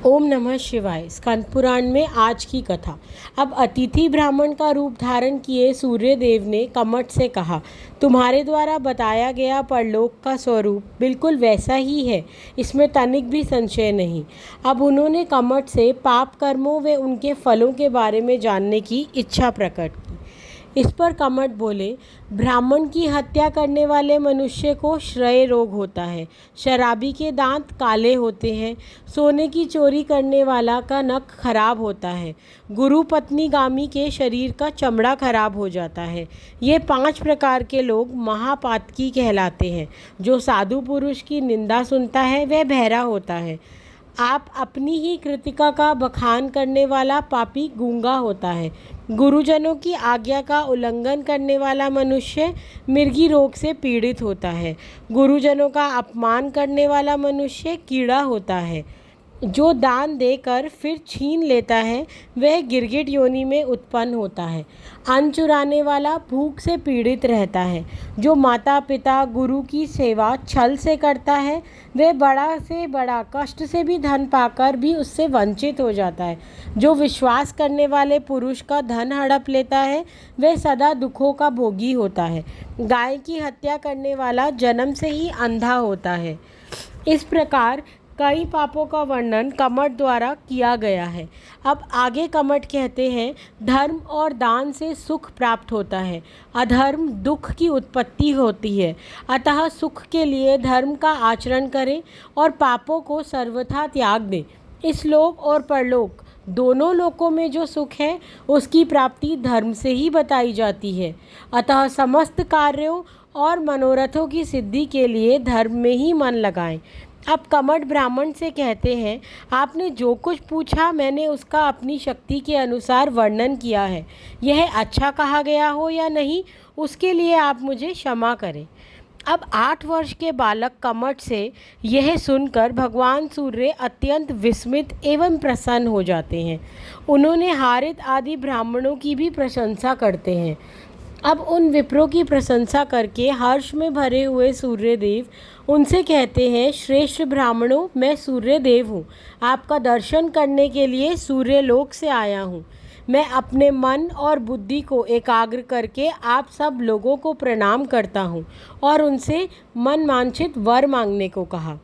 ओम नमः शिवाय। स्कंद पुराण में आज की कथा। अब अतिथि ब्राह्मण का रूप धारण किए सूर्य देव ने कमठ से कहा, तुम्हारे द्वारा बताया गया परलोक का स्वरूप बिल्कुल वैसा ही है, इसमें तनिक भी संशय नहीं। अब उन्होंने कमठ से पाप कर्मों व उनके फलों के बारे में जानने की इच्छा प्रकट की। इस पर कमठ बोले, ब्राह्मण की हत्या करने वाले मनुष्य को श्रय रोग होता है, शराबी के दांत काले होते हैं, सोने की चोरी करने वाला का नख खराब होता है, गुरु पत्नी गामी के शरीर का चमड़ा खराब हो जाता है। ये 5 प्रकार के लोग महापातकी कहलाते हैं। जो साधु पुरुष की निंदा सुनता है वह बहरा होता है। आप अपनी ही कृतिका का बखान करने वाला पापी गूंगा होता है। गुरुजनों की आज्ञा का उल्लंघन करने वाला मनुष्य मिर्गी रोग से पीड़ित होता है। गुरुजनों का अपमान करने वाला मनुष्य कीड़ा होता है। जो दान देकर फिर छीन लेता है वह गिरगिट योनि में उत्पन्न होता है। अन्न चुराने वाला भूख से पीड़ित रहता है। जो माता पिता गुरु की सेवा छल से करता है वह बड़ा से बड़ा कष्ट से भी धन पाकर भी उससे वंचित हो जाता है। जो विश्वास करने वाले पुरुष का धन हड़प लेता है वह सदा दुखों का भोगी होता है। गाय की हत्या करने वाला जन्म से ही अंधा होता है। इस प्रकार कई पापों का वर्णन कमठ द्वारा किया गया है। अब आगे कमठ कहते हैं, धर्म और दान से सुख प्राप्त होता है, अधर्म दुख की उत्पत्ति होती है। अतः सुख के लिए धर्म का आचरण करें और पापों को सर्वथा त्याग दें। इस लोक और परलोक दोनों लोकों में जो सुख है उसकी प्राप्ति धर्म से ही बताई जाती है। अतः समस्त कार्यों और मनोरथों की सिद्धि के लिए धर्म में ही मन लगाएं। अब कमठ ब्राह्मण से कहते हैं, आपने जो कुछ पूछा मैंने उसका अपनी शक्ति के अनुसार वर्णन किया है। यह अच्छा कहा गया हो या नहीं उसके लिए आप मुझे क्षमा करें। अब 8 वर्ष के बालक कमठ से यह सुनकर भगवान सूर्य अत्यंत विस्मित एवं प्रसन्न हो जाते हैं। उन्होंने हारित आदि ब्राह्मणों की भी प्रशंसा करते हैं। अब उन विप्रों की प्रशंसा करके हर्ष में भरे हुए सूर्यदेव उनसे कहते हैं, श्रेष्ठ ब्राह्मणों, मैं सूर्यदेव हूँ। आपका दर्शन करने के लिए सूर्यलोक से आया हूँ। मैं अपने मन और बुद्धि को एकाग्र करके आप सब लोगों को प्रणाम करता हूँ और उनसे मन वांछित वर मांगने को कहा।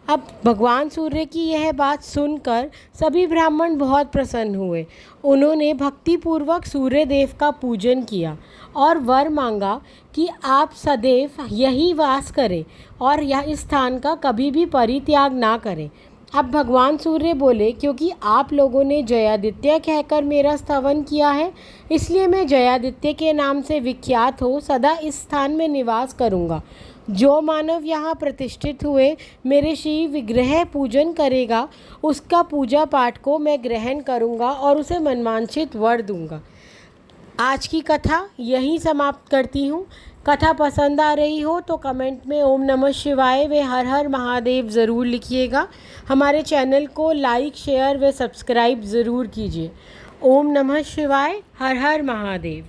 अब भगवान सूर्य की यह बात सुनकर सभी ब्राह्मण बहुत प्रसन्न हुए। उन्होंने भक्तिपूर्वक सूर्यदेव का पूजन किया और वर मांगा कि आप सदैव यही वास करें और यह इस स्थान का कभी भी परित्याग ना करें। अब भगवान सूर्य बोले, क्योंकि आप लोगों ने जयादित्य कहकर मेरा स्तवन किया है, इसलिए मैं जयादित्य के नाम से विख्यात हो सदा इस स्थान में निवास करूँगा। जो मानव यहाँ प्रतिष्ठित हुए मेरे श्री विग्रह पूजन करेगा उसका पूजा पाठ को मैं ग्रहण करूँगा और उसे मनवांछित वर दूँगा। आज की कथा यहीं समाप्त करती हूँ। कथा पसंद आ रही हो तो कमेंट में ओम नमः शिवाय व हर हर महादेव ज़रूर लिखिएगा। हमारे चैनल को लाइक शेयर व सब्सक्राइब ज़रूर कीजिए। ओम नमः शिवाय, हर हर महादेव।